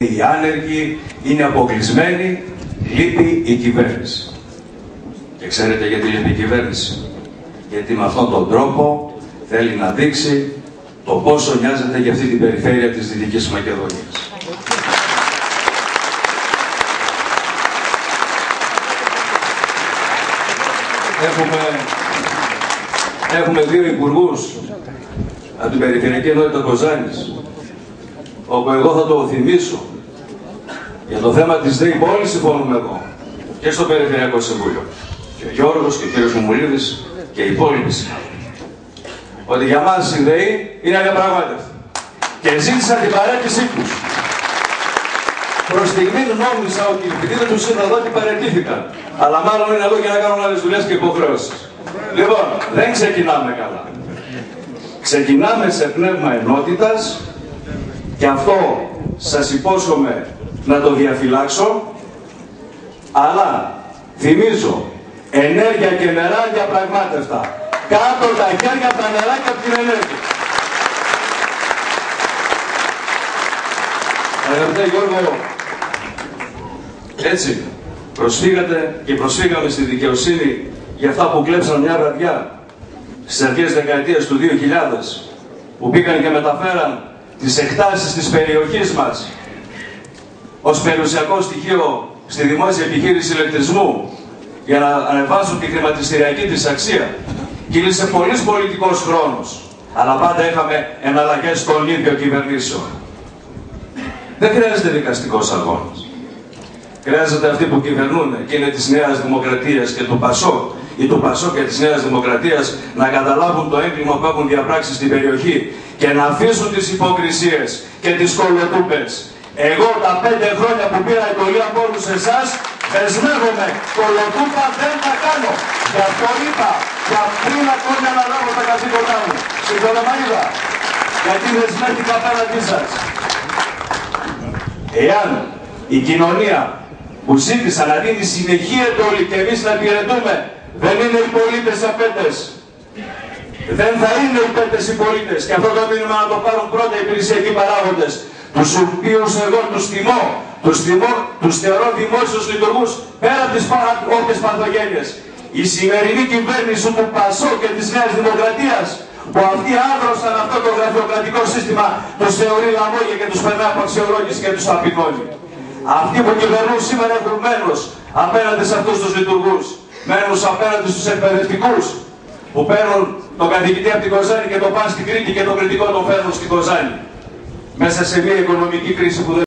Οι άνεργοι είναι αποκλεισμένοι, λείπει η κυβέρνηση. Και ξέρετε γιατί λείπει η κυβέρνηση? Γιατί με αυτόν τον τρόπο θέλει να δείξει το πόσο νοιάζεται για αυτή την περιφέρεια της Δυτικής Μακεδονίας. Έχουμε δύο υπουργούς από την Περιφερειακή Ενότητα Κοζάνης, όπου εγώ θα το θυμίσω για το θέμα της ΔΕΗ, που όλοι συμφωνούμε εδώ και στο Περιφερειακό Συμβούλιο, και ο Γιώργος και ο κύριος Μουμουλίδης και οι υπόλοιποι συνάδελφοι, ότι για μας η ΔΕΗ είναι αδιαπραγμάτευτη και ζήτησαν την παρέτησή τους. Προς στιγμή νόμιζα ότι επειδή δεν τους είδα εδώ ότι παρετήθηκαν, αλλά μάλλον είναι εδώ για να κάνουν άλλες δουλειές και υποχρεώσεις. Λοιπόν, δεν ξεκινάμε καλά. Ξεκινάμε σε πνεύμα ενότητας και αυτό σας υπόσχομαι να το διαφυλάξω, αλλά θυμίζω, ενέργεια και νερά διαπραγμάτευτα. Κάτω τα χέρια από τα νερά και από την ενέργεια. Αγαπητέ Γιώργο, έτσι προσφύγατε και προσφύγαμε στη δικαιοσύνη για αυτά που κλέψαν μια βραδιά στις αρχές δεκαετίας του 2000, που πήγαν και μεταφέραν τις εκτάσεις της περιοχής μας ως περιουσιακό στοιχείο στη δημόσια επιχείρηση ηλεκτρισμού για να ανεβάσουν τη χρηματιστηριακή της αξία. Κύλησε πολύς πολιτικός χρόνος, αλλά πάντα είχαμε εναλλαγές των ίδιων κυβερνήσεων. Δεν χρειάζεται δικαστικός αγώνας. Χρειάζεται αυτοί που κυβερνούν και είναι της Νέας Δημοκρατίας και του ΠΑΣΟΚ ή του ΠΑΣΟΚ και της Νέας Δημοκρατίας να καταλάβουν το έγκλημα που έχουν διαπράξει στην περιοχή και να αφήσουν τις υποκρισίες και τις κολοτούπες. Εγώ τα 5 χρόνια που πήρα εντολή από όλους εσάς, δεσμεύομαι, κολοτούπα δεν θα κάνω. Γι' αυτό είπα, για πριν ακόμη αναλάβω τα καθήκοντά μου, στην Κολομαρίδα, γιατί δεσμεύτηκα απέναντί σας. Εάν η κοινωνία που ζήτησα να δίνει συνεχή εντολή και εμείς να υπηρετούμε, δεν είναι οι πολίτες απέτες. Δεν θα είναι οι πέτες οι πολίτες. Και αυτό το μήνυμα να το πάρουν πρώτα οι υπηρεσιακοί παράγοντες, τους οποίους εγώ τους θεωρώ δημόσιους λειτουργούς πέρα από τις όποιες παθογένειες. Η σημερινή κυβέρνηση του ΠΑΣΟΚ και της Νέας Δημοκρατίας, που αυτοί άδρωσαν αυτό το γραφειοκρατικό σύστημα, τους θεωρεί λαμόγια και τους περνά από αξιολόγηση και τους απεινώνει. Αυτοί που κυβερνούν σήμερα έχουν μένος απέναντι σε αυτούς τους λειτουργούς, μένος απέναντι στους εκπαιδευτικούς που παίρνουν τον καθηγητή από την Κοζάνη και τον πάνε στην Κρήτη και τον κριτικό τον φέρνουν στην Κοζάνη. Μέσα σε μια οικονομική κρίση που δεν